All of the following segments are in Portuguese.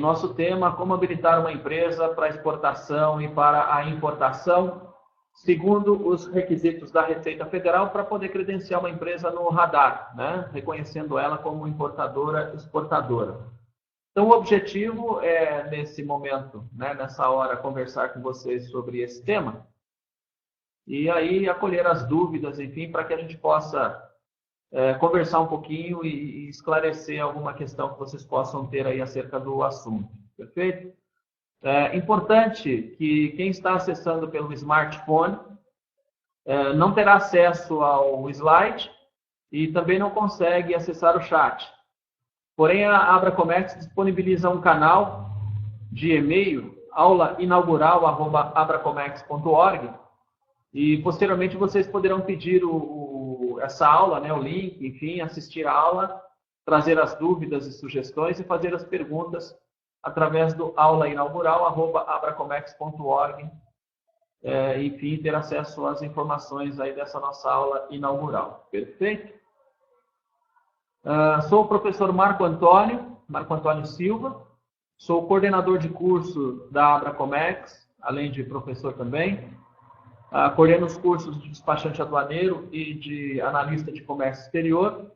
nosso tema, como habilitar uma empresa para exportação e para a importação, segundo os requisitos da Receita Federal, para poder credenciar uma empresa no radar, né? Reconhecendo ela como importadora, exportadora. Então, o objetivo é, nesse momento, né, nessa hora, conversar com vocês sobre esse tema e aí acolher as dúvidas, enfim, para que a gente possa conversar um pouquinho e esclarecer alguma questão que vocês possam ter aí acerca do assunto. Perfeito? É importante que quem está acessando pelo smartphone não terá acesso ao slide e também não consegue acessar o chat. Porém, a Abracomex disponibiliza um canal de e-mail, aulainaugural@abracomex.org, e posteriormente vocês poderão pedir essa aula, né, o link, enfim, assistir a aula, trazer as dúvidas e sugestões e fazer as perguntas através do aulainaugural@abracomex.org, enfim, ter acesso às informações aí dessa nossa aula inaugural. Perfeito? Sou o professor Marco Antônio Silva, sou coordenador de curso da Abracomex, além de professor também. Coordeno os cursos de despachante aduaneiro e de analista de comércio exterior.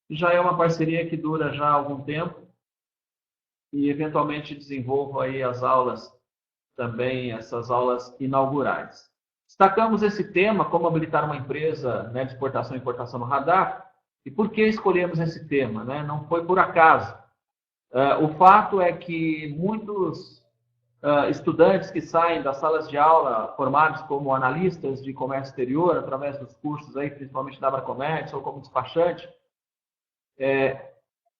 Já é uma parceria que dura já há algum tempo e eventualmente desenvolvo aí as aulas também, essas aulas inaugurais. Destacamos esse tema, como habilitar uma empresa, né, de exportação e importação no radar. E por que escolhemos esse tema, né? Não foi por acaso. O fato é que muitos estudantes que saem das salas de aula formados como analistas de comércio exterior, através dos cursos, aí, principalmente da Abracomex ou como despachante,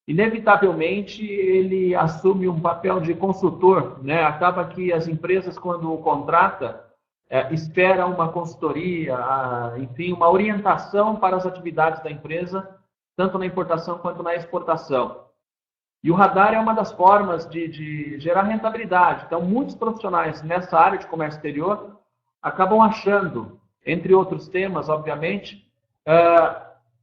inevitavelmente ele assume um papel de consultor, né? Acaba que as empresas, quando o contrata, espera uma consultoria, enfim, uma orientação para as atividades da empresa, tanto na importação quanto na exportação. E o radar é uma das formas de gerar rentabilidade. Então, muitos profissionais nessa área de comércio exterior acabam achando, entre outros temas, obviamente,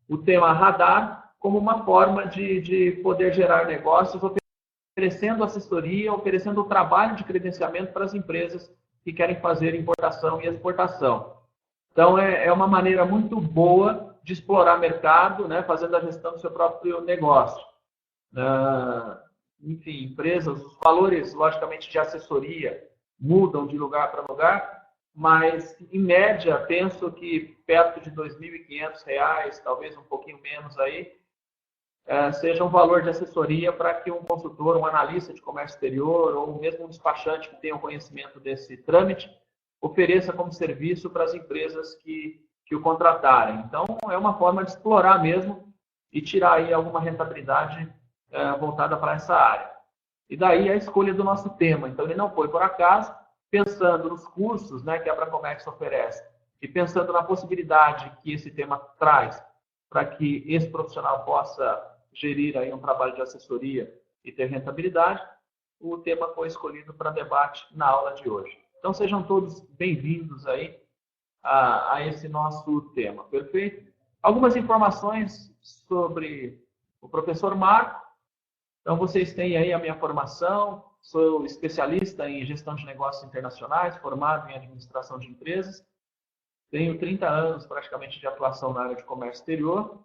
o tema radar como uma forma de poder gerar negócios, oferecendo assessoria, oferecendo o trabalho de credenciamento para as empresas que querem fazer importação e exportação. Então, é uma maneira muito boa de explorar mercado, né, fazendo a gestão do seu próprio negócio. Enfim, empresas, os valores, logicamente, de assessoria mudam de lugar para lugar, mas, em média, penso que perto de R$ 2.500, talvez um pouquinho menos aí, seja um valor de assessoria para que um consultor, um analista de comércio exterior ou mesmo um despachante que tenha o conhecimento desse trâmite ofereça como serviço para as empresas que o contratarem. Então, é uma forma de explorar mesmo e tirar aí alguma rentabilidade voltada para essa área. E daí a escolha do nosso tema. Então, ele não foi por acaso, pensando nos cursos, né, que a Abracomex oferece e pensando na possibilidade que esse tema traz para que esse profissional possa gerir aí um trabalho de assessoria e ter rentabilidade, o tema foi escolhido para debate na aula de hoje. Então, sejam todos bem-vindos aí a esse nosso tema, perfeito? Algumas informações sobre o professor Marco. Então, vocês têm aí a minha formação, sou especialista em gestão de negócios internacionais, formado em administração de empresas, tenho 30 anos praticamente de atuação na área de comércio exterior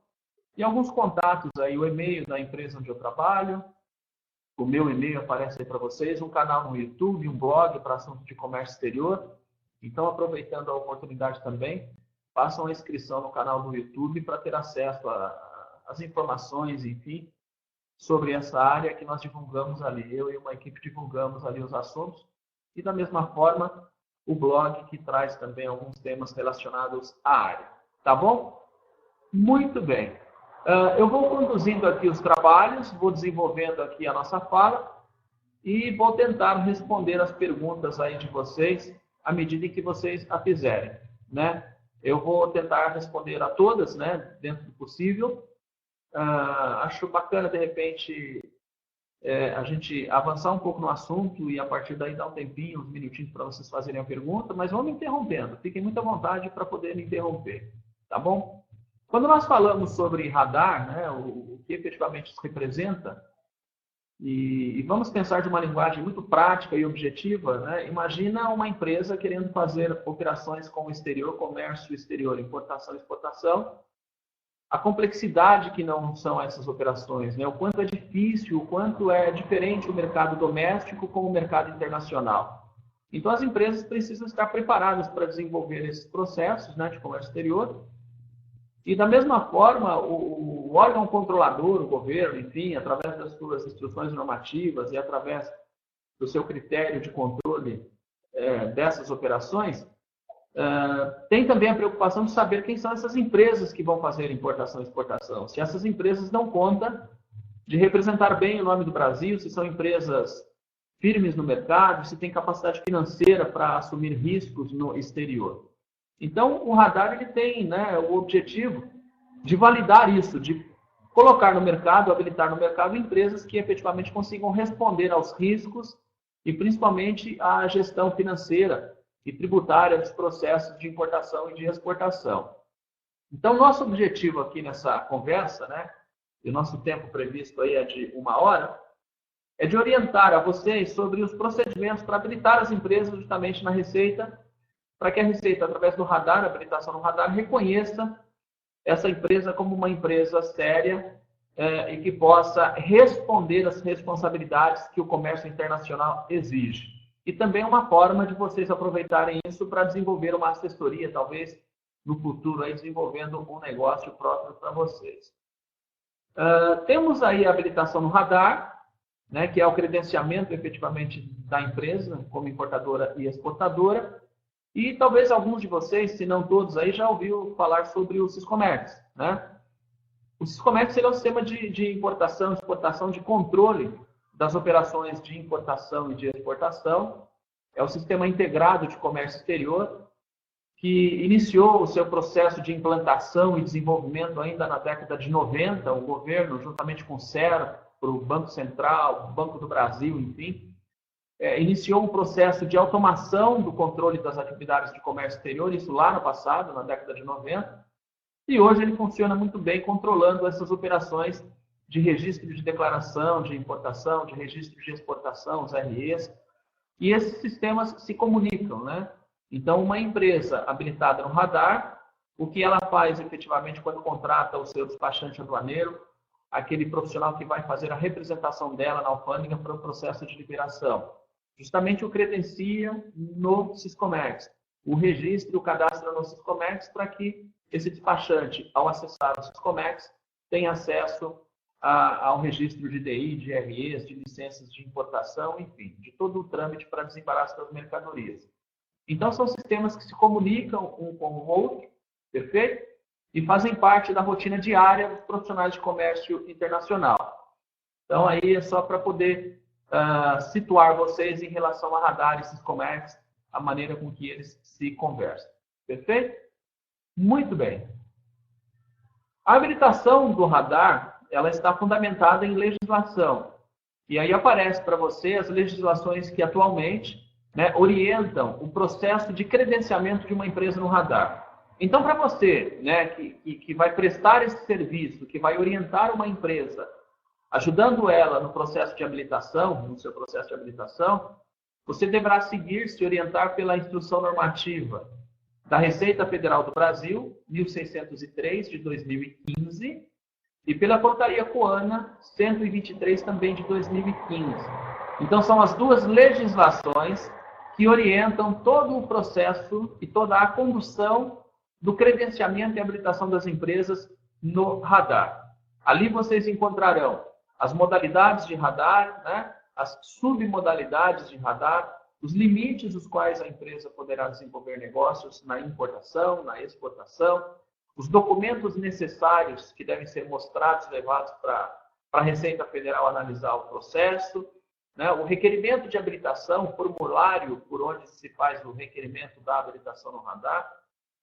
e alguns contatos aí, o e-mail da empresa onde eu trabalho, o meu e-mail aparece aí para vocês, um canal no YouTube, um blog para assunto de comércio exterior. Então, aproveitando a oportunidade também, façam a inscrição no canal do YouTube para ter acesso às informações, enfim, sobre essa área que nós divulgamos ali. Eu e uma equipe divulgamos ali os assuntos. E, da mesma forma, o blog que traz também alguns temas relacionados à área. Tá bom? Muito bem. Eu vou conduzindo aqui os trabalhos, vou desenvolvendo aqui a nossa fala e vou tentar responder as perguntas aí de vocês à medida em que vocês a fizerem, né? Eu vou tentar responder a todas, né, dentro do possível. Acho bacana, de repente, a gente avançar um pouco no assunto e a partir daí dar um tempinho, uns minutinhos para vocês fazerem a pergunta, mas vão me interrompendo. Fiquem muito à vontade para poder me interromper, tá bom? Quando nós falamos sobre radar, né, o que efetivamente isso representa, E vamos pensar de uma linguagem muito prática e objetiva, né? Imagina uma empresa querendo fazer operações com o exterior, comércio exterior, importação e exportação. A complexidade que não são essas operações, né? O quanto é difícil, o quanto é diferente o mercado doméstico com o mercado internacional. Então, as empresas precisam estar preparadas para desenvolver esses processos, né, de comércio exterior. E, da mesma forma, o órgão controlador, o governo, enfim, através das suas instruções normativas e através do seu critério de controle dessas operações, tem também a preocupação de saber quem são essas empresas que vão fazer importação e exportação. Se essas empresas dão conta de representar bem o nome do Brasil, se são empresas firmes no mercado, se tem capacidade financeira para assumir riscos no exterior. Então, o radar ele tem, né, o objetivo de validar isso, de colocar no mercado, habilitar no mercado empresas que efetivamente consigam responder aos riscos e principalmente à gestão financeira e tributária dos processos de importação e de exportação. Então, nosso objetivo aqui nessa conversa, né, e o nosso tempo previsto aí é de 1 hora, é de orientar a vocês sobre os procedimentos para habilitar as empresas justamente na Receita, para que a Receita, através do radar, a habilitação no radar, reconheça essa empresa como uma empresa séria e que possa responder às responsabilidades que o comércio internacional exige. E também é uma forma de vocês aproveitarem isso para desenvolver uma assessoria, talvez no futuro, aí, desenvolvendo um negócio próprio para vocês. Temos aí a habilitação no radar, né, que é o credenciamento efetivamente da empresa como importadora e exportadora. E talvez alguns de vocês, se não todos aí, já ouviu falar sobre o Siscomex, né? O Siscomex é um sistema de importação e exportação, de controle das operações de importação e de exportação. É o sistema integrado de comércio exterior que iniciou o seu processo de implantação e desenvolvimento ainda na década de 90. O governo, juntamente com o SER, o Banco Central, o Banco do Brasil, enfim, iniciou um processo de automação do controle das atividades de comércio exterior, isso lá no passado, na década de 90, e hoje ele funciona muito bem controlando essas operações de registro de declaração, de importação, de registro de exportação, os REs, e esses sistemas se comunicam, né? Então, uma empresa habilitada no radar, o que ela faz efetivamente quando contrata o seu despachante aduaneiro, aquele profissional que vai fazer a representação dela na alfândega para o processo de liberação? Justamente o credencia no Siscomex, o registra, o cadastro no Siscomex para que esse despachante, ao acessar o Siscomex, tenha acesso ao registro de DI, de REs, de licenças de importação, enfim, de todo o trâmite para desembaraço das mercadorias. Então, são sistemas que se comunicam um com o outro, perfeito? E fazem parte da rotina diária dos profissionais de comércio internacional. Então, aí é só para poder situar vocês em relação a radar e Siscomex, a maneira com que eles se conversam. Perfeito? Muito bem. A habilitação do radar, ela está fundamentada em legislação. E aí aparece para você as legislações que atualmente, né, orientam o processo de credenciamento de uma empresa no radar. Então, para você, né, que vai prestar esse serviço, que vai orientar uma empresa, ajudando ela no processo de habilitação, no seu processo de habilitação, você deverá se orientar pela instrução normativa da Receita Federal do Brasil, 1603, de 2015, e pela Portaria Coana, 123, também de 2015. Então, são as duas legislações que orientam todo o processo e toda a condução do credenciamento e habilitação das empresas no radar. Ali vocês encontrarão as modalidades de radar, né? As submodalidades de radar, os limites os quais a empresa poderá desenvolver negócios na importação, na exportação, os documentos necessários que devem ser mostrados e levados para a Receita Federal analisar o processo, né? O requerimento de habilitação, o formulário por onde se faz o requerimento da habilitação no radar.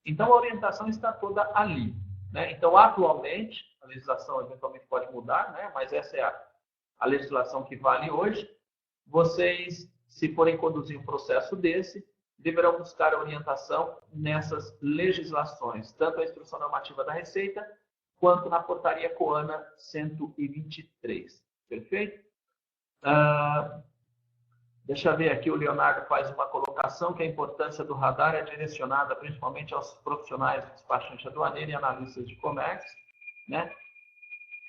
Então, a orientação está toda ali, né? Então, atualmente, a legislação eventualmente pode mudar, né? Mas essa é a legislação que vale hoje. Vocês, se forem conduzir um processo desse, deverão buscar orientação nessas legislações, tanto a Instrução Normativa da Receita, quanto na Portaria Coana 123. Perfeito? Deixa eu ver aqui, o Leonardo faz uma colocação que a importância do radar é direcionada principalmente aos profissionais de despachante aduaneiro e analistas de comércio, né?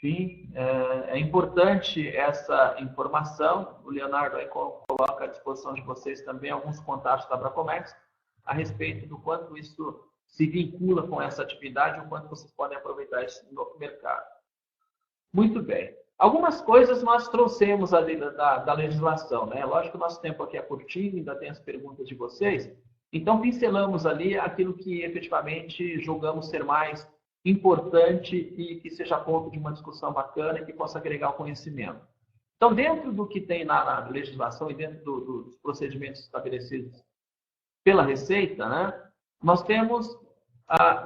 Sim, é importante essa informação. O Leonardo aí coloca à disposição de vocês também alguns contatos da Abracomex a respeito do quanto isso se vincula com essa atividade, o quanto vocês podem aproveitar isso no mercado. Muito bem. Algumas coisas nós trouxemos ali da legislação, né? Lógico que o nosso tempo aqui é curtinho, ainda tem as perguntas de vocês. Então, pincelamos ali aquilo que efetivamente julgamos ser mais importante e que seja ponto de uma discussão bacana e que possa agregar o conhecimento. Então, dentro do que tem na legislação e dentro dos procedimentos estabelecidos pela Receita, né, nós temos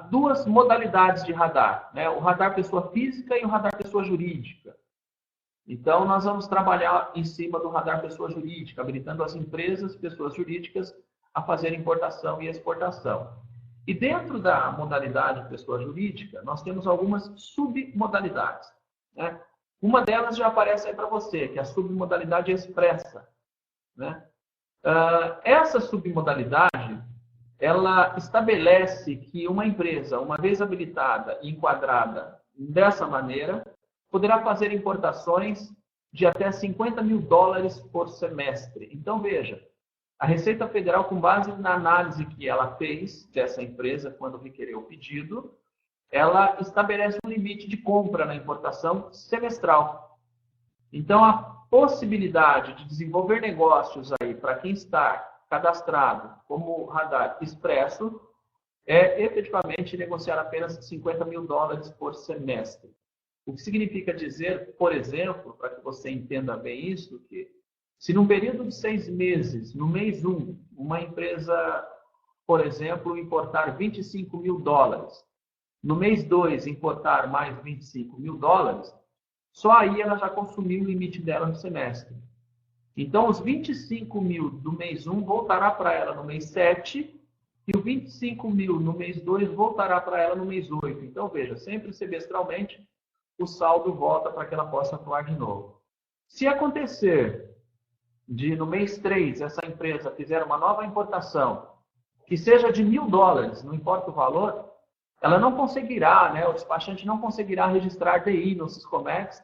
duas modalidades de radar, né, o radar pessoa física e o radar pessoa jurídica. Então, nós vamos trabalhar em cima do radar pessoa jurídica, habilitando as empresas, pessoas jurídicas, a fazer importação e exportação. E dentro da modalidade pessoa jurídica, nós temos algumas submodalidades, né? Uma delas já aparece aí para você, que é a submodalidade expressa, né? Essa submodalidade, ela estabelece que uma empresa, uma vez habilitada e enquadrada dessa maneira, poderá fazer importações de até 50 mil dólares por semestre. Então, veja, a Receita Federal, com base na análise que ela fez dessa empresa quando requereu o pedido, ela estabelece um limite de compra na importação semestral. Então, a possibilidade de desenvolver negócios aí para quem está cadastrado como radar expresso é efetivamente negociar apenas 50 mil dólares por semestre. O que significa dizer, por exemplo, para que você entenda bem isso, que se num período de 6 meses, no mês 1, uma empresa, por exemplo, importar 25 mil dólares, no mês 2 importar mais 25 mil dólares, só aí ela já consumiu o limite dela no semestre. Então, os 25 mil do mês 1 voltará para ela no mês 7 e os 25 mil no mês 2 voltará para ela no mês 8. Então, veja, sempre semestralmente o saldo volta para que ela possa atuar de novo. Se acontecer de no mês 3 essa empresa fizer uma nova importação que seja de 1.000 dólares, não importa o valor, ela não conseguirá, né, o despachante não conseguirá registrar DI no Siscomex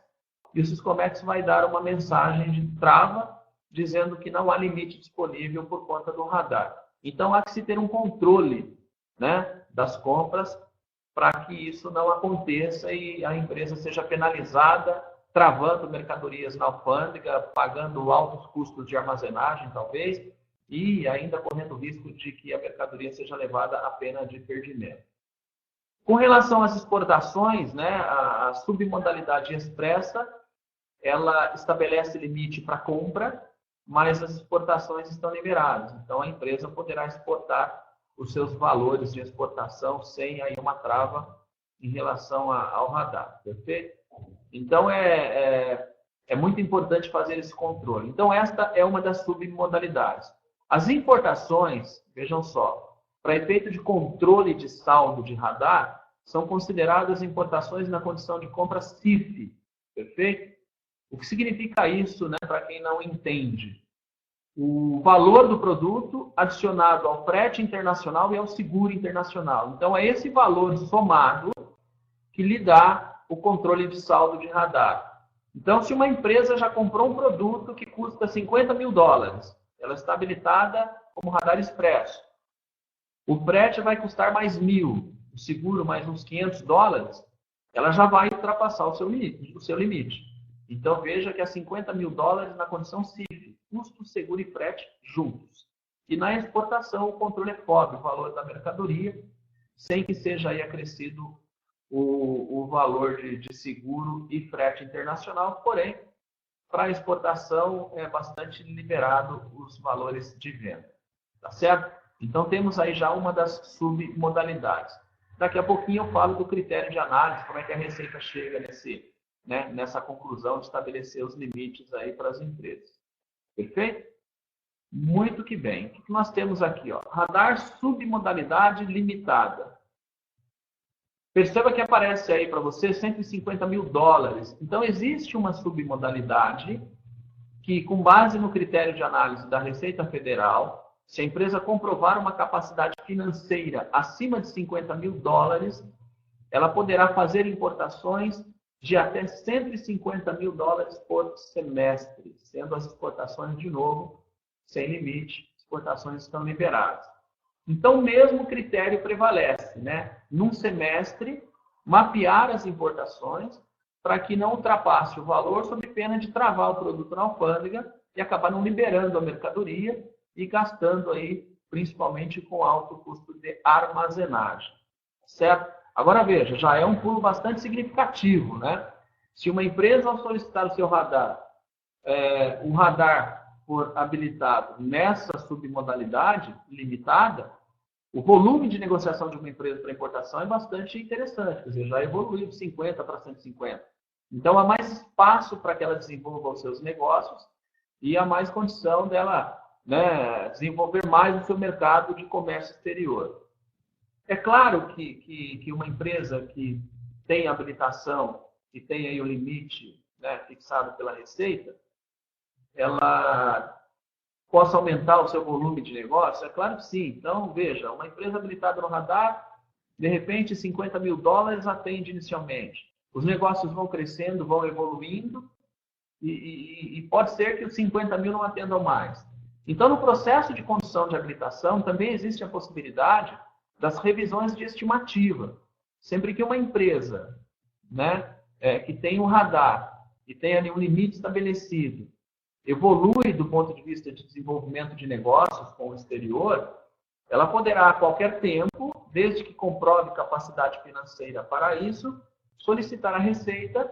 e o Siscomex vai dar uma mensagem de trava dizendo que não há limite disponível por conta do radar. Então, há que se ter um controle, né, das compras para que isso não aconteça e a empresa seja penalizada, travando mercadorias na alfândega, pagando altos custos de armazenagem, talvez, e ainda correndo o risco de que a mercadoria seja levada à pena de perdimento. Com relação às exportações, né, a submodalidade expressa, ela estabelece limite para compra, mas as exportações estão liberadas. Então, a empresa poderá exportar os seus valores de exportação sem aí uma trava em relação ao radar, perfeito? Então, é muito importante fazer esse controle. Então, esta é uma das submodalidades. As importações, vejam só, para efeito de controle de saldo de radar, são consideradas importações na condição de compra CIF, perfeito? O que significa isso, né, para quem não entende? O valor do produto adicionado ao frete internacional e ao seguro internacional. Então, é esse valor somado que lhe dá o controle de saldo de radar. Então, se uma empresa já comprou um produto que custa 50 mil dólares, ela está habilitada como radar expresso. O frete vai custar mais 1.000, o seguro mais uns 500 dólares, ela já vai ultrapassar o seu limite. Então, veja que é 50 mil dólares na condição CIF, custo, seguro e frete juntos. E na exportação, o controle é FOB, o valor da mercadoria, sem que seja aí acrescido o valor de seguro e frete internacional, porém, para a exportação é bastante liberado os valores de venda. Tá certo? Então, temos aí já uma das submodalidades. Daqui a pouquinho eu falo do critério de análise, como é que a Receita chega nessa conclusão de estabelecer os limites aí para as empresas. Perfeito? Muito que bem. O que nós temos aqui? Ó? Radar submodalidade limitada. Perceba que aparece aí para você 150 mil dólares. Então, existe uma submodalidade que, com base no critério de análise da Receita Federal, se a empresa comprovar uma capacidade financeira acima de 50 mil dólares, ela poderá fazer importações de até 150 mil dólares por semestre, sendo as exportações, de novo, sem limite, exportações estão liberadas. Então, o mesmo critério prevalece, né? Num semestre, mapear as importações para que não ultrapasse o valor sob pena de travar o produto na alfândega e acabar não liberando a mercadoria e gastando aí, principalmente com alto custo de armazenagem. Certo? Agora veja, já é um pulo bastante significativo, né? Se uma empresa, ao solicitar o seu radar, um radar for habilitado nessa submodalidade limitada, o volume de negociação de uma empresa para importação é bastante interessante, quer dizer, já evoluiu de 50 para 150. Então, há mais espaço para que ela desenvolva os seus negócios e há mais condição dela, né, desenvolver mais o seu mercado de comércio exterior. É claro que uma empresa que tem habilitação, que tem aí o limite, né, fixado pela Receita, ela possa aumentar o seu volume de negócio? É claro que sim. Então, veja, uma empresa habilitada no radar, de repente, 50 mil dólares atende inicialmente. Os negócios vão crescendo, vão evoluindo, e pode ser que os 50 mil não atendam mais. Então, no processo de condução de habilitação, também existe a possibilidade das revisões de estimativa. Sempre que uma empresa, né, que tem um radar e tem ali um limite estabelecido, evolui do ponto de vista de desenvolvimento de negócios com o exterior, ela poderá, a qualquer tempo, desde que comprove capacidade financeira para isso, solicitar à Receita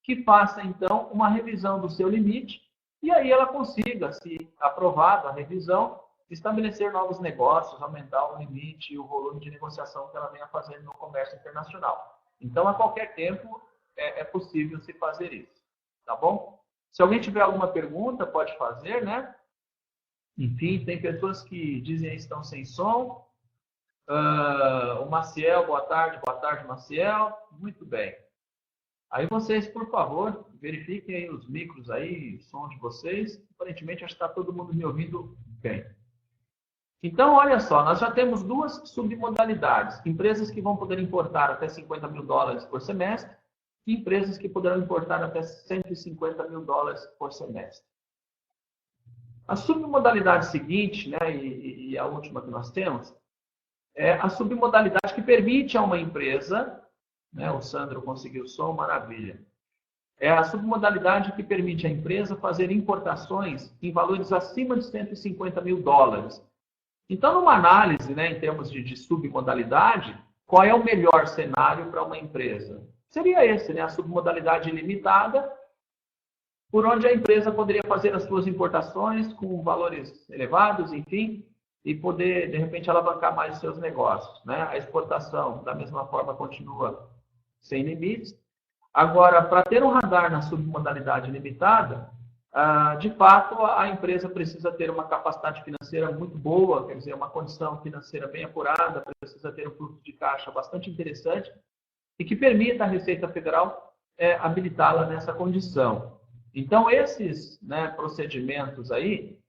que faça, então, uma revisão do seu limite e aí ela consiga, se aprovada a revisão, estabelecer novos negócios, aumentar o limite e o volume de negociação que ela venha fazendo no comércio internacional. Então, a qualquer tempo, é possível se fazer isso. Tá bom? Se alguém tiver alguma pergunta, pode fazer, né? Enfim, tem pessoas que dizem que estão sem som. O Maciel, boa tarde, Maciel. Muito bem. Aí vocês, por favor, verifiquem aí os micros aí, o som de vocês. Aparentemente, acho que está todo mundo me ouvindo bem. Então, olha só, nós já temos duas submodalidades. Empresas que vão poder importar até 50 mil dólares por semestre e empresas que poderão importar até 150 mil dólares por semestre. A submodalidade seguinte, né, e a última que nós temos, é a submodalidade que permite a uma empresa, né, o Sandro conseguiu o som, maravilha. É a submodalidade que permite à empresa fazer importações em valores acima de 150 mil dólares. Então, numa análise, né, em termos de submodalidade, qual é o melhor cenário para uma empresa? Seria esse, né, a submodalidade limitada, por onde a empresa poderia fazer as suas importações com valores elevados, enfim, e poder, de repente, alavancar mais os seus negócios, né? A exportação, da mesma forma, continua sem limites. Agora, para ter um radar na submodalidade limitada, de fato, a empresa precisa ter uma capacidade financeira muito boa, quer dizer, uma condição financeira bem apurada, precisa ter um fluxo de caixa bastante interessante e que permita à Receita Federal habilitá-la nessa condição. Então, esses, né, procedimentos aí,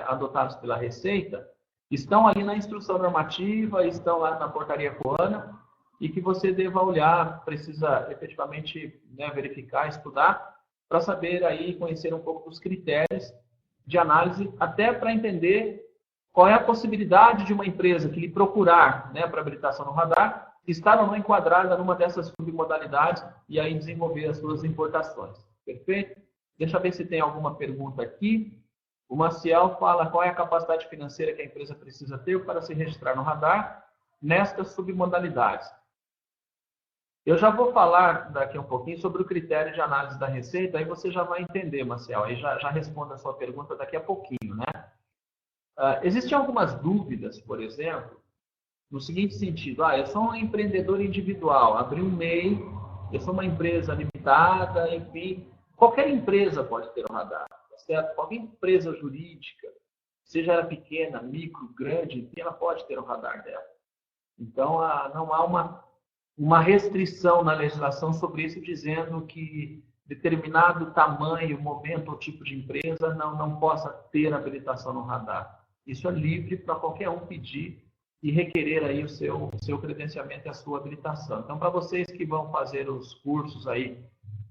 adotados pela Receita, estão ali na instrução normativa, estão lá na portaria COANA, e que você deva olhar, precisa efetivamente, né, verificar, estudar, para saber aí, conhecer um pouco dos critérios de análise, até para entender qual é a possibilidade de uma empresa que lhe procurar, né, para habilitação no radar, estar ou não enquadrada numa dessas submodalidades e aí desenvolver as suas importações. Perfeito? Deixa eu ver se tem alguma pergunta aqui. O Maciel fala qual é a capacidade financeira que a empresa precisa ter para se registrar no radar nestas submodalidades. Eu já vou falar daqui um pouquinho sobre o critério de análise da Receita, aí você já vai entender, Maciel, aí já respondo a sua pergunta daqui a pouquinho, né? Existem algumas dúvidas, por exemplo, no seguinte sentido: eu sou um empreendedor individual, abri um MEI, eu sou uma empresa limitada, enfim, qualquer empresa pode ter um radar, tá certo? Qualquer empresa jurídica, seja ela pequena, micro, grande, enfim, ela pode ter um radar dela. Então, não há uma restrição na legislação sobre isso, dizendo que determinado tamanho, momento ou tipo de empresa não possa ter habilitação no radar. Isso é livre para qualquer um pedir e requerer aí o seu credenciamento e a sua habilitação. Então, para vocês que vão fazer os cursos aí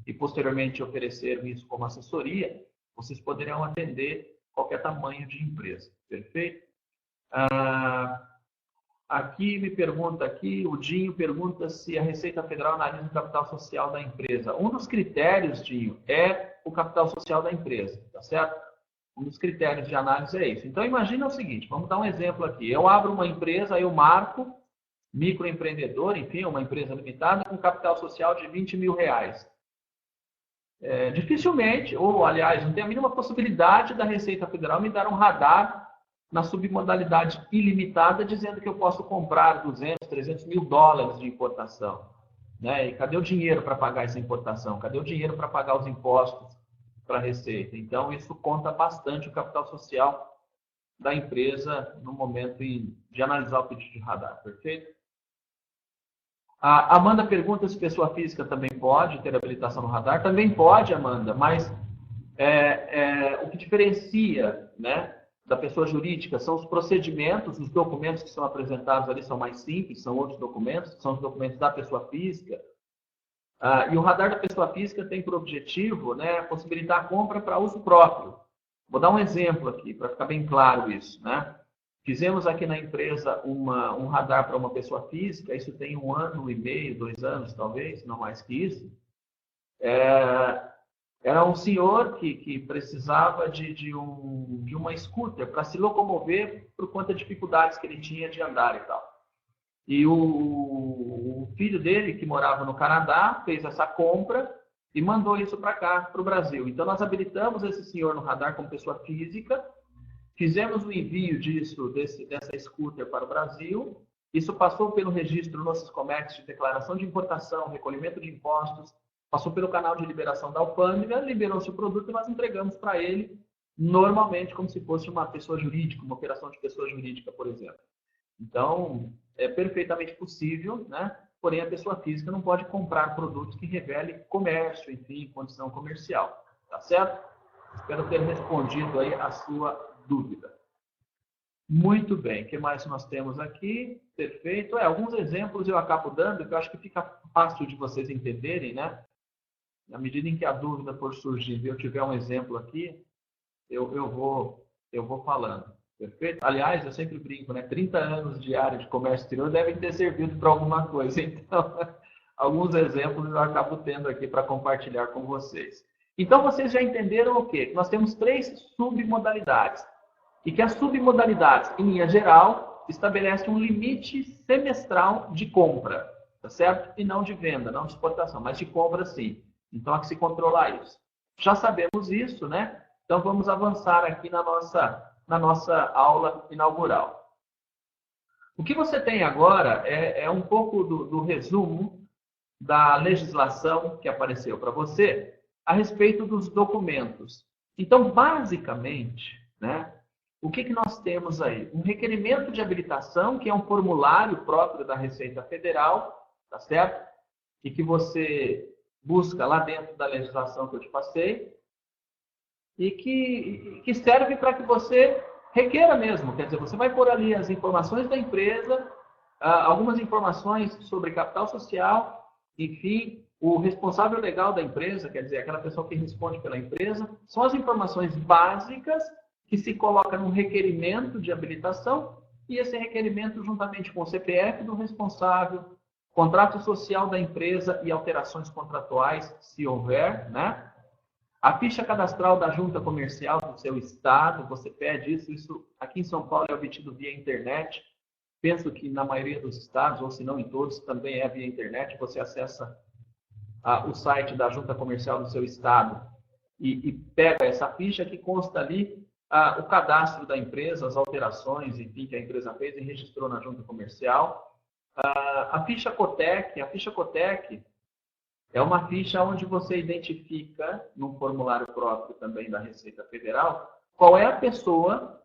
e posteriormente oferecer isso como assessoria, vocês poderão atender qualquer tamanho de empresa. Perfeito? Aqui me pergunta o Dinho pergunta se a Receita Federal analisa o capital social da empresa. Um dos critérios, Dinho, é o capital social da empresa, tá certo? Um dos critérios de análise é isso. Então, imagina o seguinte, vamos dar um exemplo aqui. Eu abro uma empresa, eu marco, microempreendedor, enfim, uma empresa limitada com capital social de R$20 mil. Dificilmente, ou aliás, não tem a mínima possibilidade da Receita Federal me dar um radar na submodalidade ilimitada, dizendo que eu posso comprar 200, 300 mil dólares de importação. Né? E cadê o dinheiro para pagar essa importação? Cadê o dinheiro para pagar os impostos para a Receita? Então, isso conta bastante o capital social da empresa no momento de analisar o pedido de radar. Perfeito? A Amanda pergunta se pessoa física também pode ter habilitação no radar. Também pode, Amanda, mas o que diferencia, né, da pessoa jurídica são os procedimentos, os documentos que são apresentados ali são mais simples, são outros documentos, são os documentos da pessoa física. E o radar da pessoa física tem por objetivo, né, possibilitar a compra para uso próprio. Vou dar um exemplo aqui, para ficar bem claro isso. Né? Fizemos aqui na empresa um radar para uma pessoa física, isso tem 1 ano e meio, 2 anos talvez, não mais que isso. Era um senhor que precisava de uma scooter para se locomover por conta de dificuldades que ele tinha de andar e tal. E o filho dele, que morava no Canadá, fez essa compra e mandou isso para cá, para o Brasil. Então, nós habilitamos esse senhor no radar como pessoa física, fizemos o envio dessa scooter para o Brasil, isso passou pelo registro no Siscomex de declaração de importação, recolhimento de impostos, passou pelo canal de liberação da alfândega, liberou-se o produto e nós entregamos para ele, normalmente como se fosse uma pessoa jurídica, uma operação de pessoa jurídica, por exemplo. Então, é perfeitamente possível, né? Porém, a pessoa física não pode comprar produtos que revelem comércio, enfim, condição comercial. Tá certo? Espero ter respondido aí a sua dúvida. Muito bem. O que mais nós temos aqui? Perfeito. Alguns exemplos eu acabo dando, que eu acho que fica fácil de vocês entenderem, né? Na medida em que a dúvida for surgir e eu tiver um exemplo aqui, eu vou falando. Perfeito? Aliás, eu sempre brinco, né? 30 anos de área de comércio exterior devem ter servido para alguma coisa. Então, alguns exemplos eu acabo tendo aqui para compartilhar com vocês. Então, vocês já entenderam o quê? Nós temos 3 submodalidades. E que as submodalidades, em linha geral, estabelecem um limite semestral de compra. Tá certo? E não de venda, não de exportação, mas de compra sim. Então, há que se controlar isso. Já sabemos isso, né? Então, vamos avançar aqui na nossa aula inaugural. O que você tem agora é um pouco do resumo da legislação que apareceu para você a respeito dos documentos. Então, basicamente, né, o que nós temos aí? Um requerimento de habilitação, que é um formulário próprio da Receita Federal, tá certo? E que você busca lá dentro da legislação que eu te passei, e que serve para que você requeira mesmo. Quer dizer, você vai pôr ali as informações da empresa, algumas informações sobre capital social, enfim, o responsável legal da empresa, quer dizer, aquela pessoa que responde pela empresa, são as informações básicas que se coloca num requerimento de habilitação, e esse requerimento, juntamente com o CPF do responsável, contrato social da empresa e alterações contratuais, se houver, né? A ficha cadastral da junta comercial do seu estado, você pede isso aqui em São Paulo é obtido via internet. Penso que na maioria dos estados, ou se não em todos, também é via internet. Você acessa o site da junta comercial do seu estado e pega essa ficha que consta ali o cadastro da empresa, as alterações, enfim, que a empresa fez e registrou na junta comercial. A ficha COTEC é uma ficha onde você identifica, num formulário próprio também da Receita Federal, qual é a pessoa,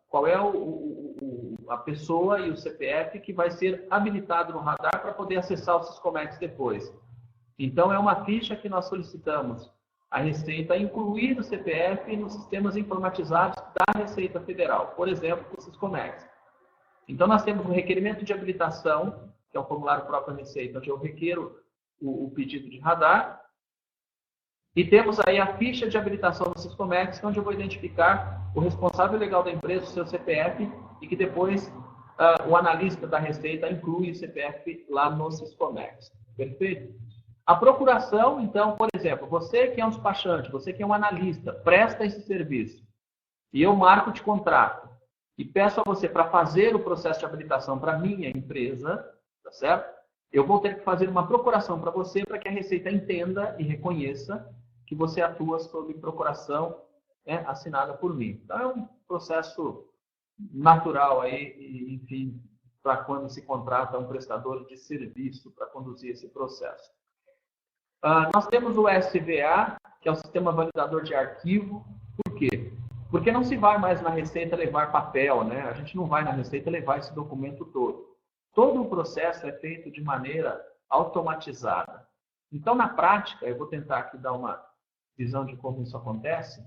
a pessoa e o CPF que vai ser habilitado no radar para poder acessar o Siscomex depois. Então, é uma ficha que nós solicitamos a Receita a incluir o CPF nos sistemas informatizados da Receita Federal, por exemplo, o Siscomex. Então, nós temos um requerimento de habilitação, que é o formulário próprio da Receita, onde eu requeiro o pedido de radar, e temos aí a ficha de habilitação do Siscomex, onde eu vou identificar o responsável legal da empresa, o seu CPF, e que depois o analista da Receita inclui o CPF lá no Siscomex. Perfeito? A procuração, então, por exemplo, você que é um despachante, você que é um analista, presta esse serviço, e eu marco de contrato, e peço a você para fazer o processo de habilitação para a minha empresa, tá certo? Eu vou ter que fazer uma procuração para você, para que a Receita entenda e reconheça que você atua sob procuração, né, assinada por mim. Então, é um processo natural aí, enfim, para quando se contrata um prestador de serviço para conduzir esse processo. Nós temos o SVA, que é o Sistema Validador de Arquivo. Por quê? Porque não se vai mais na Receita levar papel, né? A gente não vai na Receita levar esse documento todo. Todo o processo é feito de maneira automatizada. Então, na prática, eu vou tentar aqui dar uma visão de como isso acontece.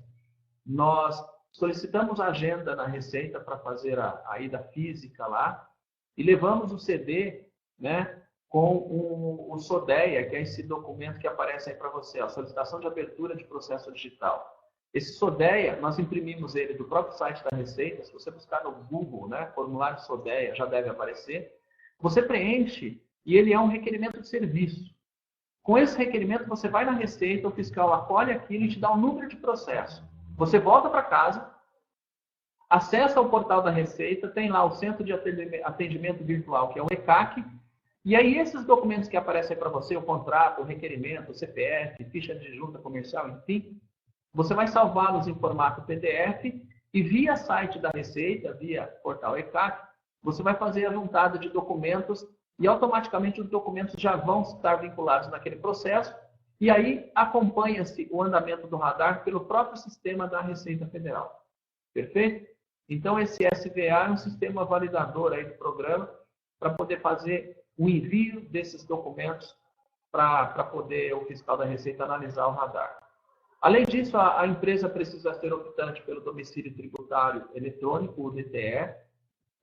Nós solicitamos a agenda na Receita para fazer a ida física lá e levamos o CD, né, com o SODEA, que é esse documento que aparece aí para você, a solicitação de abertura de processo digital. Esse SODEA, nós imprimimos ele do próprio site da Receita. Se você buscar no Google, né, formulário SODEA, já deve aparecer. Você preenche e ele é um requerimento de serviço. Com esse requerimento, você vai na Receita, o fiscal acolhe aquilo e te dá um número de processo. Você volta para casa, acessa o portal da Receita, tem lá o Centro de Atendimento Virtual, que é o ECAC, e aí esses documentos que aparecem para você, o contrato, o requerimento, o CPF, ficha de junta comercial, enfim, você vai salvá-los em formato PDF e via site da Receita, via portal ECAC, você vai fazer a juntada de documentos e automaticamente os documentos já vão estar vinculados naquele processo e aí acompanha-se o andamento do radar pelo próprio sistema da Receita Federal. Perfeito? Então, esse SVA é um sistema validador aí do programa para poder fazer o envio desses documentos para poder o fiscal da Receita analisar o radar. Além disso, a empresa precisa ser optante pelo domicílio tributário eletrônico, o DTE.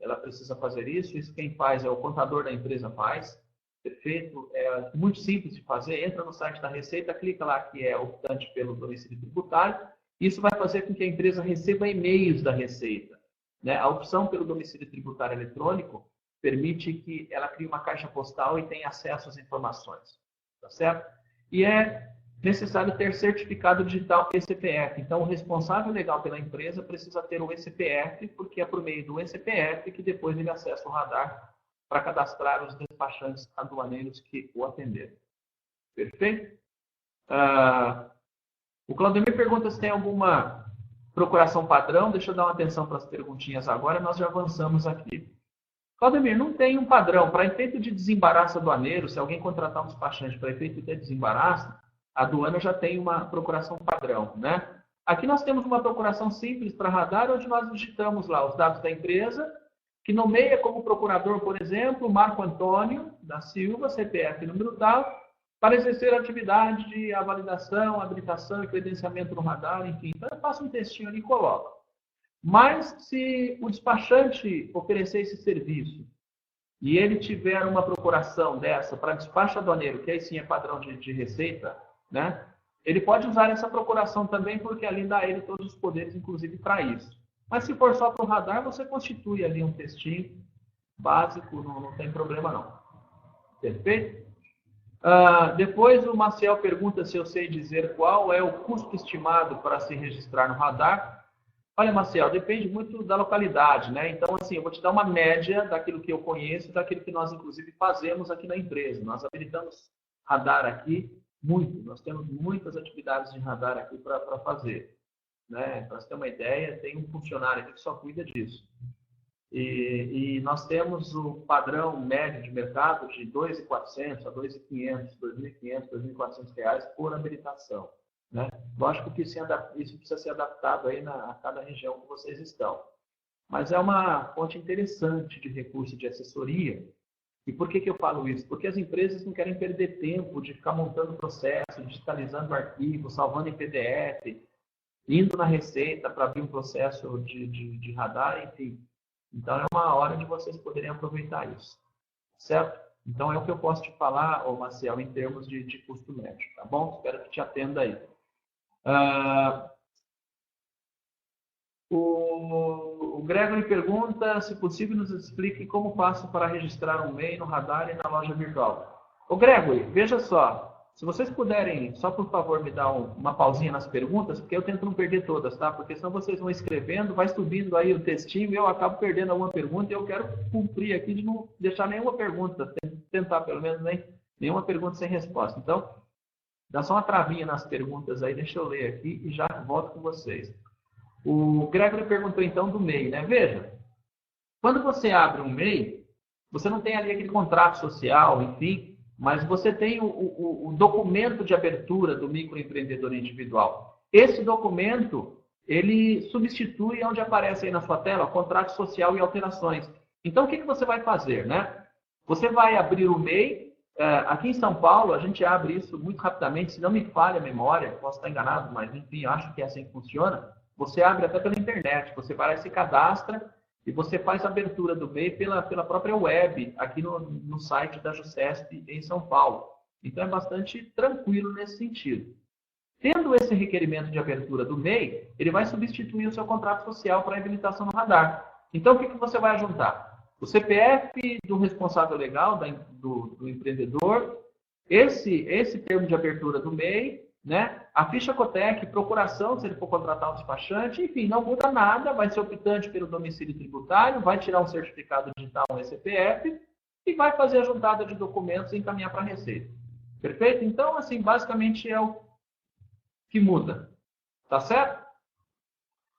Ela precisa fazer isso. Isso quem faz é o contador da empresa faz. Perfeito? É muito simples de fazer. Entra no site da Receita, clica lá que é optante pelo domicílio tributário. Isso vai fazer com que a empresa receba e-mails da Receita, né? A opção pelo domicílio tributário eletrônico permite que ela crie uma caixa postal e tenha acesso às informações. Tá certo? E é necessário ter certificado digital ECPF. Então, o responsável legal pela empresa precisa ter o ECPF, porque é por meio do ECPF que depois ele acessa o radar para cadastrar os despachantes aduaneiros que o atenderam. Perfeito? O Claudemir pergunta se tem alguma procuração padrão. Deixa eu dar uma atenção para as perguntinhas agora, nós já avançamos aqui. Claudemir, não tem um padrão. Para efeito de desembaraço aduaneiro, se alguém contratar um despachante para efeito de desembaraço, a aduana já tem uma procuração padrão, né? Aqui nós temos uma procuração simples para radar, onde nós digitamos lá os dados da empresa, que nomeia como procurador, por exemplo, Marco Antônio da Silva, CPF número tal, para exercer a atividade de validação, habilitação e credenciamento no radar, enfim. Então, eu faço um textinho ali e coloco. Mas, se o despachante oferecer esse serviço e ele tiver uma procuração dessa para despacho aduaneiro, que aí sim é padrão de receita, né? Ele pode usar essa procuração também, porque ali dá a ele todos os poderes, inclusive para isso. Mas se for só para o radar, você constitui ali um textinho básico, não tem problema não. Perfeito? Depois o Maciel pergunta se eu sei dizer qual é o custo estimado para se registrar no radar. Olha, Maciel, depende muito da localidade, né? Então, assim, eu vou te dar uma média daquilo que eu conheço, daquilo que nós, inclusive, fazemos aqui na empresa. Nós habilitamos radar aqui muito. Nós temos muitas atividades de radar aqui para fazer, né? Para você ter uma ideia, tem um funcionário aqui que só cuida disso. E nós temos o padrão médio de mercado de R$ 2.400 a R$ 2.500, R$ 2.500, R$ 2.400 por habilitação, né? Lógico que isso precisa ser adaptado aí a cada região que vocês estão. Mas é uma fonte interessante de recurso de assessoria E por que eu falo isso? Porque as empresas não querem perder tempo de ficar montando processo, digitalizando arquivo, salvando em PDF, indo na Receita para abrir um processo de radar, enfim. Então, é uma hora de vocês poderem aproveitar isso. Certo? Então, é o que eu posso te falar, ô Maciel, em termos de custo médio. Tá bom? Espero que te atenda aí. O Gregory pergunta, se possível, nos explique como faço para registrar um MEI no radar e na loja virtual. O Gregory, veja só, se vocês puderem, só por favor, me dar uma pausinha nas perguntas, porque eu tento não perder todas, tá? Porque senão vocês vão escrevendo, vai subindo aí o textinho e eu acabo perdendo alguma pergunta e eu quero cumprir aqui de não deixar nenhuma pergunta, tentar pelo menos nenhuma pergunta sem resposta. Então, dá só uma travinha nas perguntas aí, deixa eu ler aqui e já volto com vocês. O Gregory perguntou então do MEI, né? Veja, quando você abre um MEI, você não tem ali aquele contrato social, enfim, mas você tem o documento de abertura do microempreendedor individual. Esse documento, ele substitui onde aparece aí na sua tela, contrato social e alterações. Então, o que você vai fazer, né? Você vai abrir o MEI. Aqui em São Paulo, a gente abre isso muito rapidamente, se não me falha a memória, posso estar enganado, mas enfim, acho que é assim que funciona. Você abre até pela internet, você vai lá e se cadastra e você faz a abertura do MEI pela própria web, aqui no site da Jusesp em São Paulo. Então é bastante tranquilo nesse sentido. Tendo esse requerimento de abertura do MEI, ele vai substituir o seu contrato social para a habilitação no radar. Então o que você vai juntar? O CPF do responsável legal, do empreendedor, esse termo de abertura do MEI, né? A ficha Cotec, procuração, se ele for contratar um despachante, enfim, não muda nada, vai ser optante pelo domicílio tributário, vai tirar um certificado digital, um CPF, e vai fazer a juntada de documentos e encaminhar para a Receita. Perfeito? Então, assim, basicamente é o que muda. Tá certo?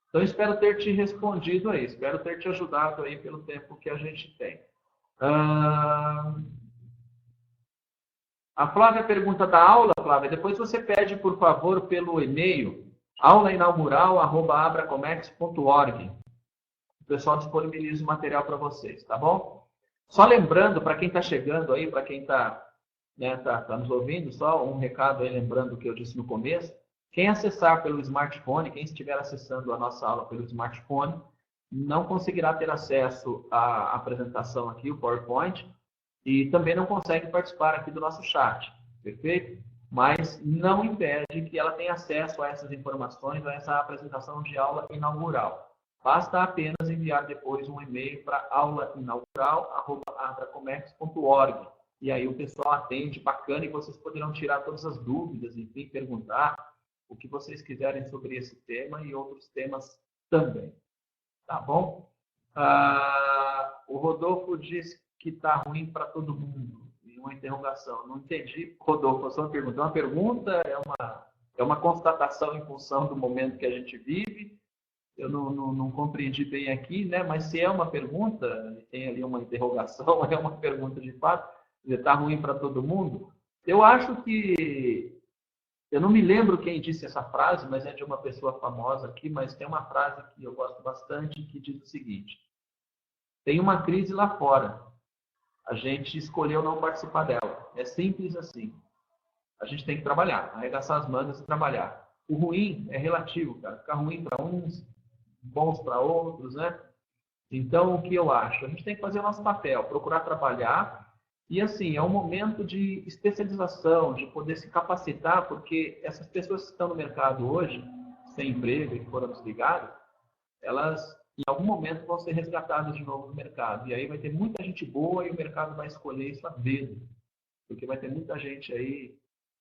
Então, espero ter te respondido aí, espero ter te ajudado aí pelo tempo que a gente tem. A Flávia pergunta da aula, Flávia, depois você pede, por favor, pelo e-mail, aulainaugural@abracomex.org. O pessoal disponibiliza o material para vocês, tá bom? Só lembrando, para quem está chegando aí, para quem está nos ouvindo, só um recado aí, lembrando o que eu disse no começo, quem acessar pelo smartphone, quem estiver acessando a nossa aula pelo smartphone, não conseguirá ter acesso à apresentação aqui, o PowerPoint, e também não consegue participar aqui do nosso chat, perfeito? Mas não impede que ela tenha acesso a essas informações, a essa apresentação de aula inaugural. Basta apenas enviar depois um e-mail para aulainaugural@abracomex.org. E aí o pessoal atende, bacana, e vocês poderão tirar todas as dúvidas, enfim, perguntar o que vocês quiserem sobre esse tema e outros temas também. Tá bom? O Rodolfo disse que está ruim para todo mundo. E uma interrogação. Não entendi, Rodolfo, a sua pergunta. É uma pergunta, é uma constatação em função do momento que a gente vive. Eu não compreendi bem aqui, né? Mas se é uma pergunta, tem ali uma interrogação, é uma pergunta de fato, está ruim para todo mundo. Eu acho que... Eu não me lembro quem disse essa frase, mas é de uma pessoa famosa aqui, mas tem uma frase que eu gosto bastante que diz o seguinte: tem uma crise lá fora. A gente escolheu não participar dela. É simples assim. A gente tem que trabalhar, arregaçar as mangas e trabalhar. O ruim é relativo, cara. Ficar ruim para uns, bons para outros, né? Então, o que eu acho? A gente tem que fazer o nosso papel, procurar trabalhar. E, assim, é um momento de especialização, de poder se capacitar, porque essas pessoas que estão no mercado hoje, sem emprego e que foram desligadas, elas, em algum momento, vão ser resgatadas de novo no mercado. E aí vai ter muita gente boa e o mercado vai escolher isso a dedo, porque vai ter muita gente aí,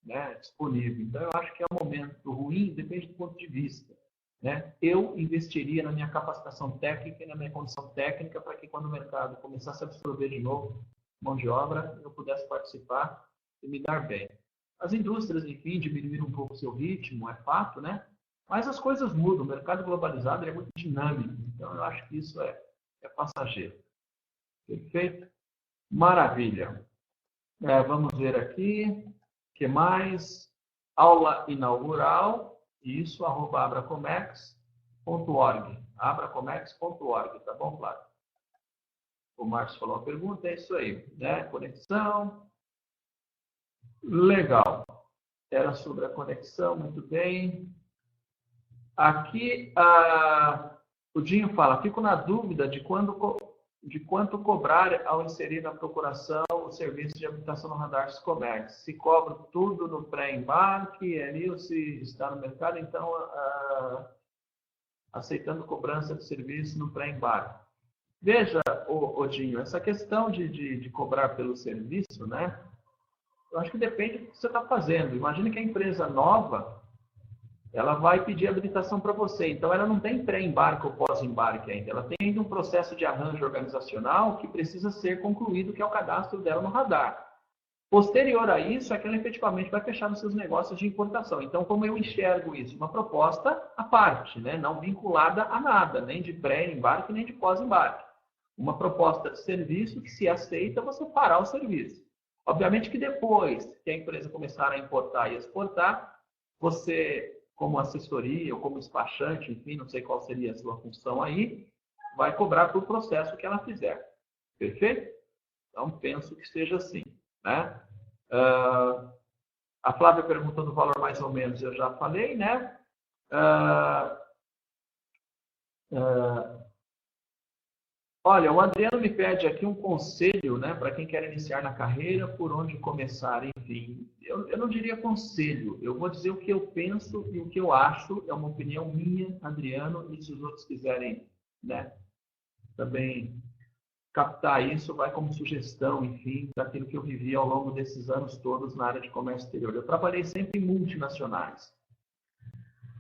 né, disponível. Então, eu acho que é um momento ruim, depende do ponto de vista. Né? Eu investiria na minha capacitação técnica e na minha condição técnica para que, quando o mercado começasse a absorver de novo mão de obra, eu pudesse participar e me dar bem. As indústrias, enfim, diminuíram um pouco o seu ritmo, é fato, né? Mas as coisas mudam, o mercado globalizado é muito dinâmico, então eu acho que isso é passageiro. Perfeito? Maravilha. Vamos ver aqui, o que mais? Aula inaugural, isso, @abracomex.org. abracomex.org, tá bom, Flávio? o Márcio falou a pergunta, é isso aí, né? Conexão. Legal. Era sobre a conexão, muito bem. Aqui, o Dinho fala, fico na dúvida de quanto cobrar ao inserir na procuração o serviço de habilitação no radar Siscomércio. Se cobro tudo no pré-embarque, ali ou se está no mercado, então aceitando cobrança de serviço no pré-embarque. Veja, Dinho, essa questão de cobrar pelo serviço, né? Eu acho que depende do que você está fazendo. Imagine que a empresa nova, ela vai pedir habilitação para você. Então, ela não tem pré-embarque ou pós-embarque ainda. Ela tem ainda um processo de arranjo organizacional que precisa ser concluído, que é o cadastro dela no radar. Posterior a isso, é que ela efetivamente vai fechar nos seus negócios de importação. Então, como eu enxergo isso? Uma proposta à parte, né? Não vinculada a nada, nem de pré-embarque, nem de pós-embarque. Uma proposta de serviço que, se aceita, você fará o serviço. Obviamente que depois que a empresa começar a importar e exportar, você, como assessoria ou como despachante, enfim, não sei qual seria a sua função aí, vai cobrar por processo que ela fizer. Perfeito? Então, penso que seja assim, né? A Flávia perguntou do valor mais ou menos, eu já falei, né? Olha, o Adriano me pede aqui um conselho, né, para quem quer iniciar na carreira, por onde começar, enfim. Eu não diria conselho, eu vou dizer o que eu penso e o que eu acho, é uma opinião minha, Adriano, e se os outros quiserem, né, também captar isso, vai como sugestão, enfim, daquilo que eu vivi ao longo desses anos todos na área de comércio exterior. Eu trabalhei sempre em multinacionais.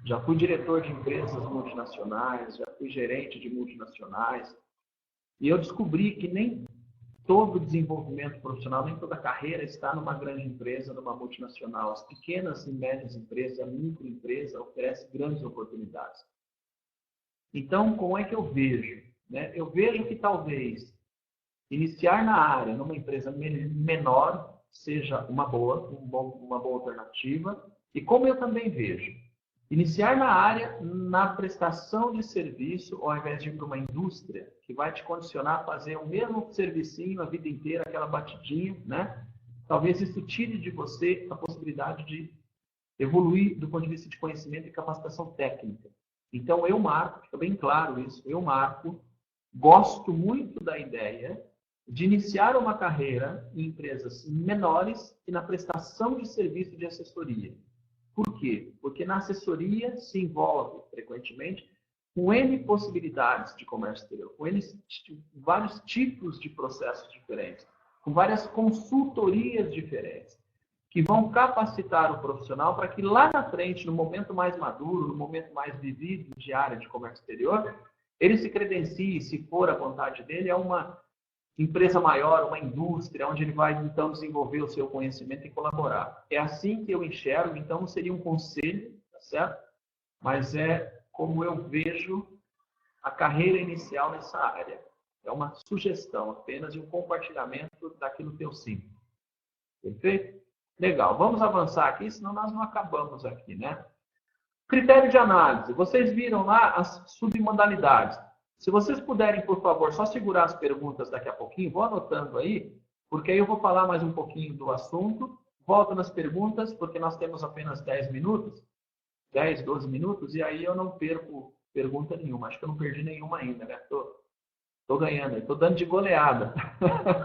Já fui diretor de empresas multinacionais, já fui gerente de multinacionais. E eu descobri que nem todo desenvolvimento profissional, nem toda carreira está numa grande empresa, numa multinacional. As pequenas e médias empresas, a microempresa, oferece grandes oportunidades. Então, como é que eu vejo? Né? Eu vejo que talvez iniciar na área, numa empresa menor, seja uma boa alternativa. E como eu também vejo, iniciar na área, na prestação de serviço, ao invés de ir para uma indústria, que vai te condicionar a fazer o mesmo servicinho a vida inteira, aquela batidinha, né? Talvez isso tire de você a possibilidade de evoluir do ponto de vista de conhecimento e capacitação técnica. Então, eu marco, fica bem claro isso, gosto muito da ideia de iniciar uma carreira em empresas menores e na prestação de serviço de assessoria. Por quê? Porque na assessoria se envolve, frequentemente, com N possibilidades de comércio exterior, com vários tipos de processos diferentes, com várias consultorias diferentes, que vão capacitar o profissional para que lá na frente, no momento mais maduro, no momento mais vivido de área de comércio exterior, ele se credencie, se for a vontade dele, a uma empresa maior, uma indústria, onde ele vai, então, desenvolver o seu conhecimento e colaborar. É assim que eu enxergo, então, não seria um conselho, tá certo? Mas é como eu vejo a carreira inicial nessa área. É uma sugestão apenas e um compartilhamento daquilo que eu sinto. Perfeito? Legal. Vamos avançar aqui, senão nós não acabamos aqui, né? Critério de análise. Vocês viram lá as submodalidades. Se vocês puderem, por favor, só segurar as perguntas daqui a pouquinho, vou anotando aí, porque aí eu vou falar mais um pouquinho do assunto, volto nas perguntas, porque nós temos apenas 10 minutos, 10, 12 minutos, e aí eu não perco pergunta nenhuma. Acho que eu não perdi nenhuma ainda, né? Tô ganhando, estou dando de goleada.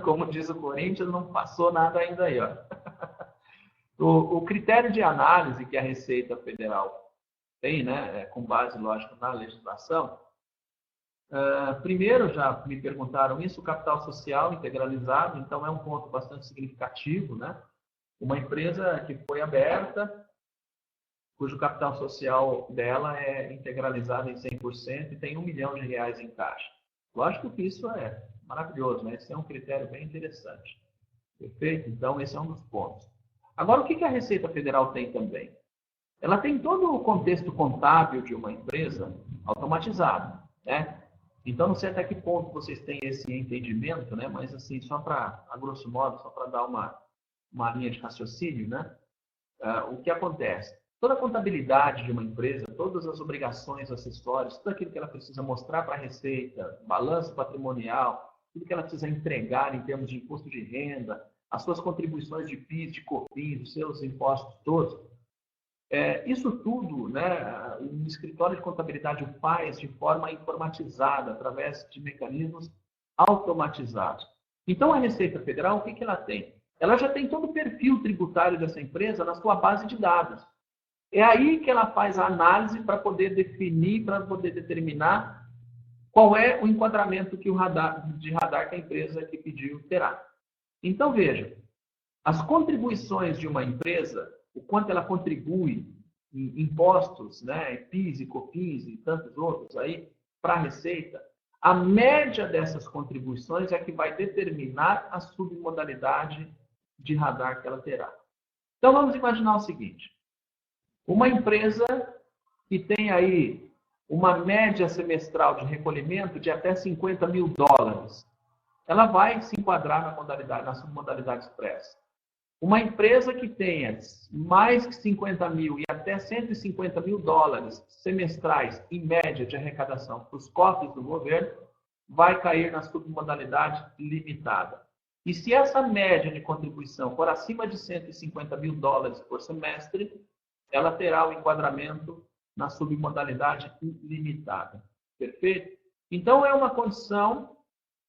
Como diz o Corinthians, não passou nada ainda aí, ó. O critério de análise que a Receita Federal tem, né, com base, lógico, na legislação. Primeiro, já me perguntaram isso, o capital social integralizado, então é um ponto bastante significativo, né? Uma empresa que foi aberta, cujo capital social dela é integralizado em 100% e tem R$1 milhão em caixa. Lógico que isso é maravilhoso, né? Esse é um critério bem interessante. Perfeito? Então, esse é um dos pontos. Agora, o que a Receita Federal tem também? Ela tem todo o contexto contábil de uma empresa automatizado, né? Então, não sei até que ponto vocês têm esse entendimento, né? Mas, assim, só para, a grosso modo, só para dar uma linha de raciocínio, né? O que acontece? Toda a contabilidade de uma empresa, todas as obrigações acessórias, tudo aquilo que ela precisa mostrar para a Receita, balanço patrimonial, tudo que ela precisa entregar em termos de imposto de renda, as suas contribuições de PIS, de COFINS, os seus impostos todos. Isso tudo, né, o escritório de contabilidade o faz de forma informatizada, através de mecanismos automatizados. Então, a Receita Federal, o que ela tem? Ela já tem todo o perfil tributário dessa empresa na sua base de dados. É aí que ela faz a análise para poder definir, para poder determinar qual é o enquadramento que o radar que a empresa que pediu terá. Então, veja, as contribuições de uma empresa, o quanto ela contribui em impostos, né, PIS e COFINS e tantos outros aí, para a Receita, a média dessas contribuições é que vai determinar a submodalidade de radar que ela terá. Então, vamos imaginar o seguinte. Uma empresa que tem aí uma média semestral de recolhimento de até 50 mil dólares, ela vai se enquadrar na submodalidade expressa. Uma empresa que tenha mais que 50 mil e até 150 mil dólares semestrais, em média, de arrecadação para os cofres do governo, vai cair na submodalidade limitada. E se essa média de contribuição for acima de 150 mil dólares por semestre, ela terá o enquadramento na submodalidade limitada. Perfeito? Então, é uma condição,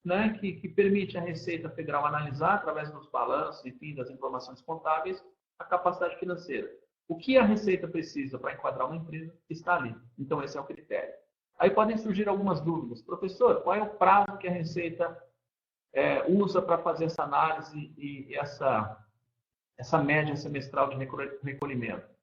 né, que permite a Receita Federal analisar, através dos balanços, enfim, das informações contábeis, a capacidade financeira. O que a Receita precisa para enquadrar uma empresa está ali. Então, esse é o critério. Aí podem surgir algumas dúvidas. Professor, qual é o prazo que a Receita usa para fazer essa análise e essa média semestral de recolhimento?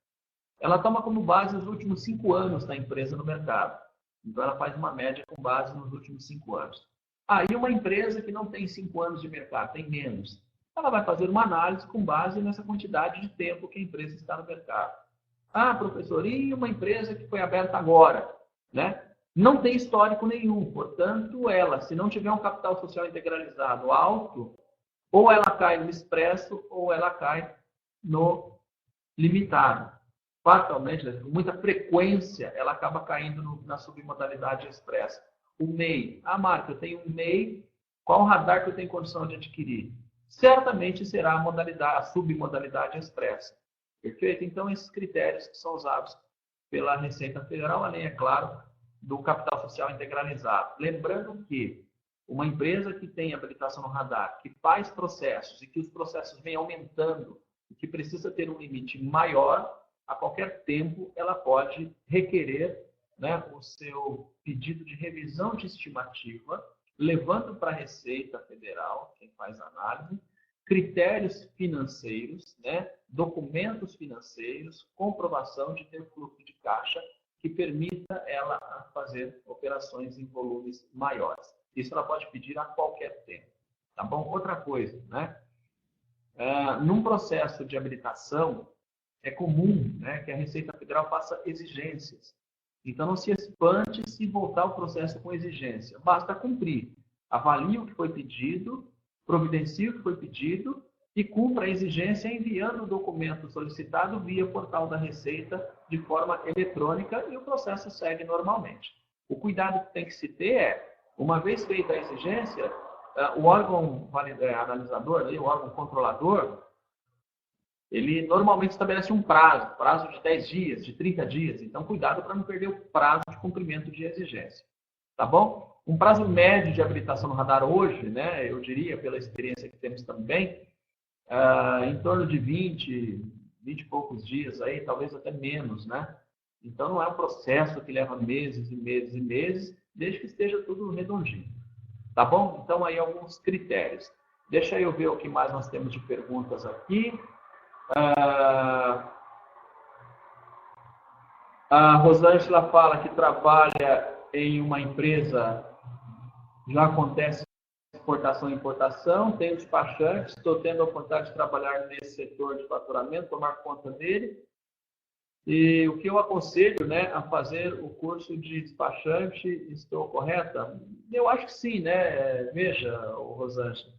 Ela toma como base os últimos 5 anos da empresa no mercado. Então, ela faz uma média com base nos últimos 5 anos. Aí, uma empresa que não tem 5 anos de mercado, tem menos, ela vai fazer uma análise com base nessa quantidade de tempo que a empresa está no mercado. Ah, professor, e uma empresa que foi aberta agora, né? Não tem histórico nenhum, portanto, ela, se não tiver um capital social integralizado alto, ou ela cai no expresso, ou ela cai no limitado. Fatalmente, com muita frequência, ela acaba caindo na submodalidade expressa. O MEI. Ah, Marco, eu tenho um MEI, qual radar que eu tenho condição de adquirir? Certamente será a submodalidade expressa. Perfeito? Então, esses critérios que são usados pela Receita Federal, além, é claro, do capital social integralizado. Lembrando que uma empresa que tem habilitação no radar, que faz processos e que os processos vêm aumentando e que precisa ter um limite maior, a qualquer tempo ela pode requerer, né, o seu pedido de revisão de estimativa, levando para a Receita Federal, quem faz a análise, critérios financeiros, né, documentos financeiros, comprovação de ter fluxo de caixa que permita ela fazer operações em volumes maiores. Isso ela pode pedir a qualquer tempo. Tá bom? Outra coisa, né? Num processo de habilitação, é comum, né, que a Receita Federal faça exigências. Então, não se espante se voltar o processo com exigência. Basta cumprir. Avalie o que foi pedido, providencie o que foi pedido e cumpra a exigência enviando o documento solicitado via portal da Receita de forma eletrônica e o processo segue normalmente. O cuidado que tem que se ter é, uma vez feita a exigência, o órgão analisador, o órgão controlador, ele normalmente estabelece um prazo de 10 dias, de 30 dias. Então, cuidado para não perder o prazo de cumprimento de exigência. Tá bom? Um prazo médio de habilitação no radar hoje, né, eu diria, pela experiência que temos também, em torno de 20 e poucos dias, aí, talvez até menos, né? Então, não é um processo que leva meses e meses e meses, desde que esteja tudo redondinho. Tá bom? Então, aí alguns critérios. Deixa eu ver o que mais nós temos de perguntas aqui. A Rosângela fala que trabalha em uma empresa, já acontece exportação e importação, tem despachante, estou tendo a oportunidade de trabalhar nesse setor de faturamento, tomar conta dele. E o que eu aconselho, né, a fazer o curso de despachante, estou correta? Eu acho que sim, né? Veja, Rosângela,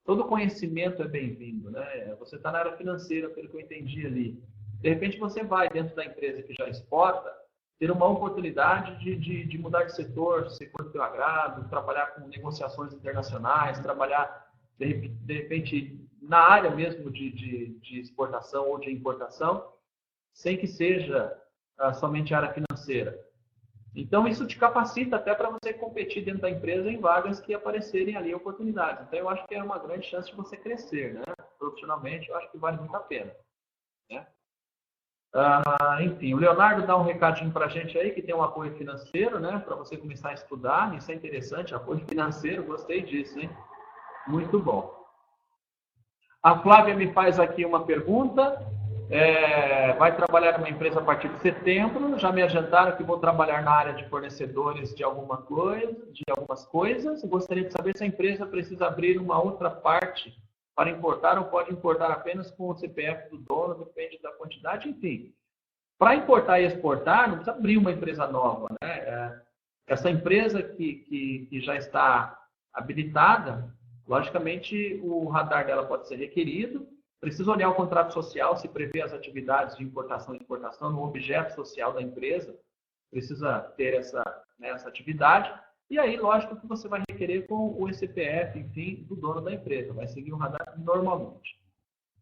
todo conhecimento é bem-vindo, né? Você está na área financeira, pelo que eu entendi ali. De repente você vai dentro da empresa que já exporta ter uma oportunidade de mudar de setor, se for do teu agrado, trabalhar com negociações internacionais, trabalhar, de repente, na área mesmo de exportação ou de importação, sem que seja somente área financeira. Então, isso te capacita até para você competir dentro da empresa em vagas que aparecerem ali oportunidades. Então, eu acho que é uma grande chance de você crescer, né? Profissionalmente, eu acho que vale muito a pena, né? Enfim, o Leonardo dá um recadinho para a gente aí, que tem um apoio financeiro, né? Para você começar a estudar. Isso é interessante, apoio financeiro, gostei disso, hein? Muito bom. A Flávia me faz aqui uma pergunta. Vai trabalhar numa empresa a partir de setembro. Já me adiantaram que vou trabalhar na área de fornecedores de algumas coisas. Gostaria de saber se a empresa precisa abrir uma outra parte para importar ou pode importar apenas com o CPF do dono, depende da quantidade, enfim. Para importar e exportar, não precisa abrir uma empresa nova, né? Essa empresa que já está habilitada, logicamente o radar dela pode ser requerido. Precisa olhar o contrato social, se prevê as atividades de importação e exportação no objeto social da empresa. Precisa ter essa atividade. E aí, lógico que você vai requerer com o CPF, enfim, do dono da empresa. Vai seguir o radar normalmente.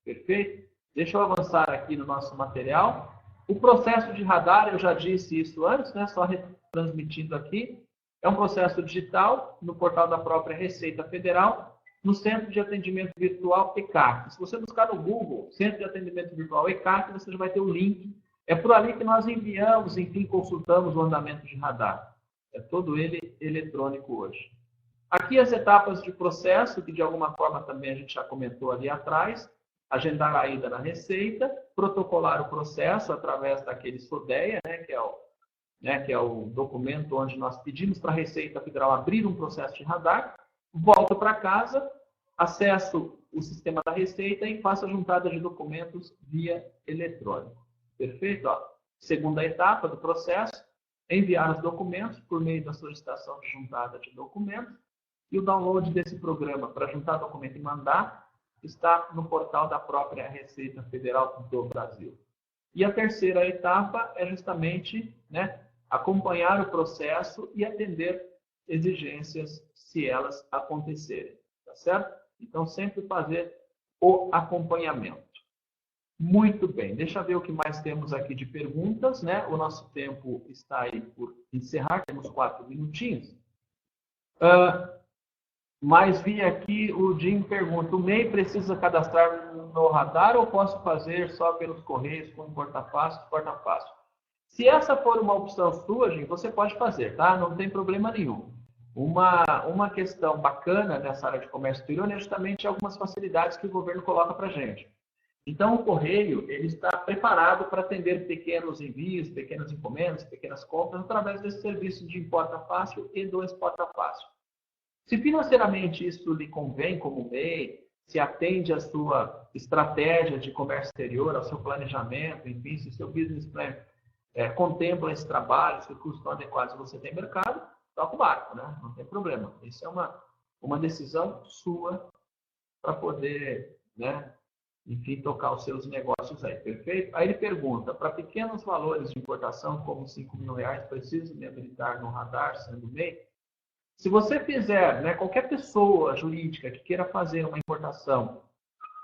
Perfeito? Deixa eu avançar aqui no nosso material. O processo de radar, eu já disse isso antes, né? Só retransmitindo aqui. É um processo digital no portal da própria Receita Federal, no Centro de Atendimento Virtual ECAC. Se você buscar no Google, Centro de Atendimento Virtual ECAC, você já vai ter o link. É por ali que nós enviamos, enfim, consultamos o andamento de radar. É todo ele eletrônico hoje. Aqui as etapas de processo, que de alguma forma também a gente já comentou ali atrás. Agendar a ida na Receita, protocolar o processo através daquele SODEA, que é o documento onde nós pedimos para a Receita Federal abrir um processo de radar. Volto para casa, acesso o sistema da Receita e faço a juntada de documentos via eletrônico. Perfeito? Segunda etapa do processo. Enviar os documentos por meio da solicitação de juntada de documentos e o download desse programa para juntar documento e mandar está no portal da própria Receita Federal do Brasil. E a terceira etapa é justamente, acompanhar o processo e atender exigências se elas acontecerem, tá certo? Então, sempre fazer o acompanhamento. Muito bem, deixa eu ver o que mais temos aqui de perguntas, né? O nosso tempo está aí por encerrar, temos 4 minutinhos. Mas vi aqui, o Jim pergunta, o MEI precisa cadastrar no radar ou posso fazer só pelos correios, com porta-fácil? Se essa for uma opção sua, Jim, você pode fazer, tá? Não tem problema nenhum. Uma questão bacana nessa área de comércio exterior é justamente algumas facilidades que o governo coloca para a gente. Então, o correio ele está preparado para atender pequenos envios, pequenas encomendas, pequenas compras, através desse serviço de importa fácil e do exporta fácil. Se financeiramente isso lhe convém como MEI, se atende à sua estratégia de comércio exterior, ao seu planejamento, enfim, se o seu business plan contempla esse trabalho, se os custos estão adequados e você tem mercado, toca o barco, né? Não tem problema. Isso é uma decisão sua para poder, enfim, tocar os seus negócios aí, perfeito? Aí ele pergunta, para pequenos valores de importação, como R$5.000, preciso me habilitar no radar, sendo MEI? Se você fizer, qualquer pessoa jurídica que queira fazer uma importação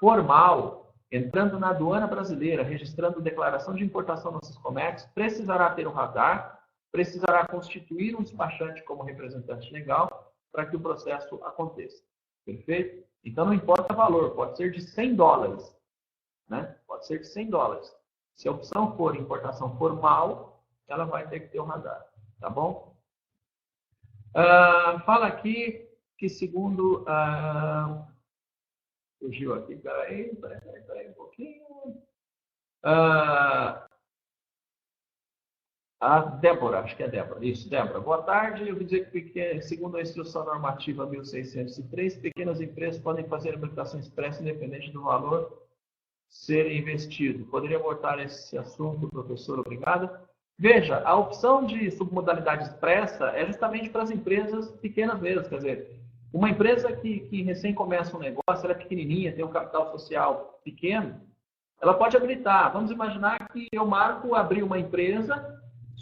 formal, entrando na aduana brasileira, registrando declaração de importação no Siscomex, precisará ter o radar, precisará constituir um despachante como representante legal para que o processo aconteça. Perfeito? Então, não importa o valor, pode ser de $100, Pode ser de $100. Se a opção for importação formal, ela vai ter que ter o radar, tá bom? Fala aqui que segundo... fugiu aqui, peraí um pouquinho. A Débora, acho que é Débora. Isso, Débora. Boa tarde. Eu vou dizer que, segundo a instrução normativa 1603, pequenas empresas podem fazer habilitação expressa independente do valor ser investido. Poderia abordar esse assunto, professor? Obrigada. Veja, a opção de submodalidade expressa é justamente para as empresas pequenas mesmo. Quer dizer, uma empresa que recém começa um negócio, ela é pequenininha, tem um capital social pequeno, ela pode habilitar. Vamos imaginar que eu marco abrir uma empresa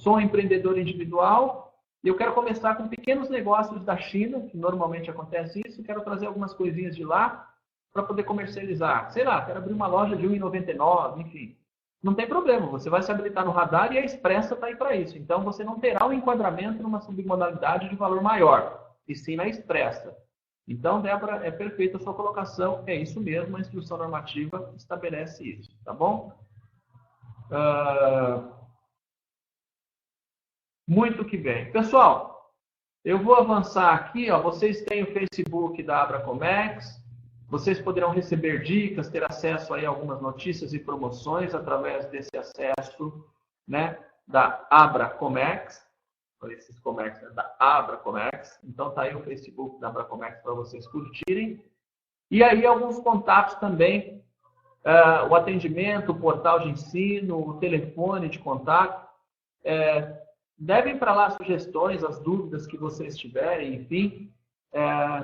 sou um empreendedor individual e eu quero começar com pequenos negócios da China, que normalmente acontece isso, quero trazer algumas coisinhas de lá para poder comercializar. Sei lá, quero abrir uma loja de R$ 1,99, enfim. Não tem problema, você vai se habilitar no radar e a Expressa está aí para isso. Então, você não terá um enquadramento numa submodalidade de valor maior, e sim na Expressa. Então, Débora, é perfeita a sua colocação, é isso mesmo, a instrução normativa estabelece isso, tá bom? Muito que bem. Pessoal, eu vou avançar aqui, ó, vocês têm o Facebook da Abracomex, vocês poderão receber dicas, ter acesso aí a algumas notícias e promoções através desse acesso, né, da Abracomex, esses comércios, né, da Abracomex. Então tá aí o Facebook da Abracomex para vocês curtirem. E aí alguns contatos também, o atendimento, o portal de ensino, o telefone de contato. Devem para lá sugestões, as dúvidas que vocês tiverem, enfim.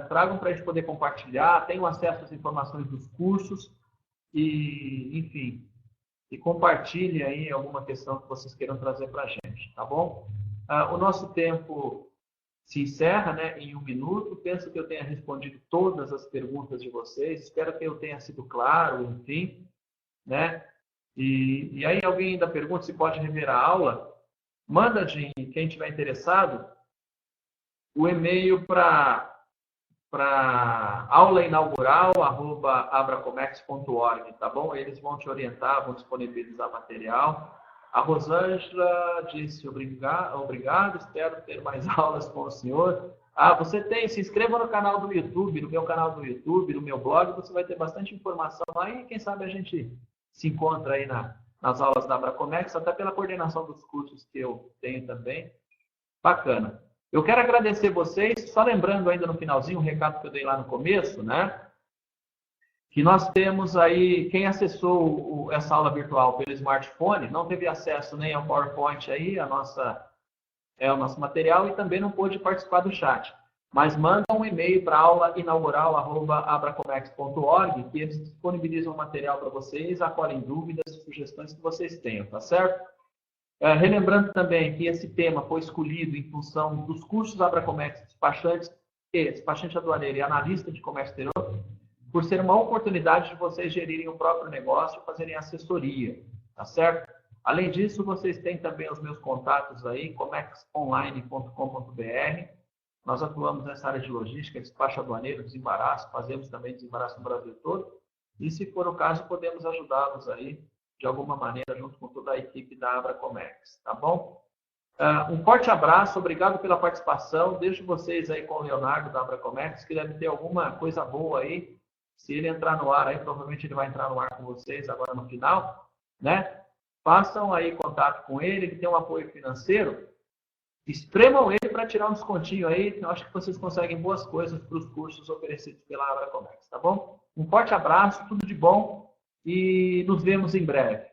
Tragam para a gente poder compartilhar, tenham acesso às informações dos cursos e, enfim, e compartilhem aí alguma questão que vocês queiram trazer para a gente, tá bom? O nosso tempo se encerra, né, em 1 minuto. Penso que eu tenha respondido todas as perguntas de vocês, espero que eu tenha sido claro, enfim, né? E aí alguém ainda pergunta se pode rever a aula. Manda, quem estiver interessado, o e-mail para aulainaugural@abracomex.org, tá bom? Eles vão te orientar, vão disponibilizar material. A Rosângela disse obrigado, espero ter mais aulas com o senhor. Você tem, se inscreva no canal do YouTube, no meu canal do YouTube, no meu blog, você vai ter bastante informação lá e quem sabe a gente se encontra aí nas aulas da Abracomex, até pela coordenação dos cursos que eu tenho também. Bacana. Eu quero agradecer vocês, só lembrando ainda no finalzinho, um recado que eu dei lá no começo, né? Que nós temos aí, quem acessou essa aula virtual pelo smartphone, não teve acesso nem ao PowerPoint aí, o nosso material, e também não pôde participar do chat. Mas manda um e-mail para aulainaugural@abracomex.org, que eles disponibilizam o material para vocês, acolhem dúvidas, sugestões que vocês tenham, tá certo? Relembrando também que esse tema foi escolhido em função dos cursos Abracomex despachante aduaneiro e analista de comércio exterior, por ser uma oportunidade de vocês gerirem o próprio negócio e fazerem assessoria, tá certo? Além disso, vocês têm também os meus contatos aí, comexonline.com.br. Nós atuamos nessa área de logística, despacho aduaneiro, desembaraço, fazemos também desembaraço no Brasil todo. E se for o caso, podemos ajudá-los aí de alguma maneira, junto com toda a equipe da Abracomex, tá bom? Um forte abraço, obrigado pela participação. Deixo vocês aí com o Leonardo da Abracomex, que deve ter alguma coisa boa aí. Se ele entrar no ar aí, provavelmente ele vai entrar no ar com vocês agora no final, né? Façam aí contato com ele, ele tem um apoio financeiro. Espremam ele para tirar um descontinho aí. Eu acho que vocês conseguem boas coisas para os cursos oferecidos pela Abracomex, tá bom? Um forte abraço, tudo de bom e nos vemos em breve.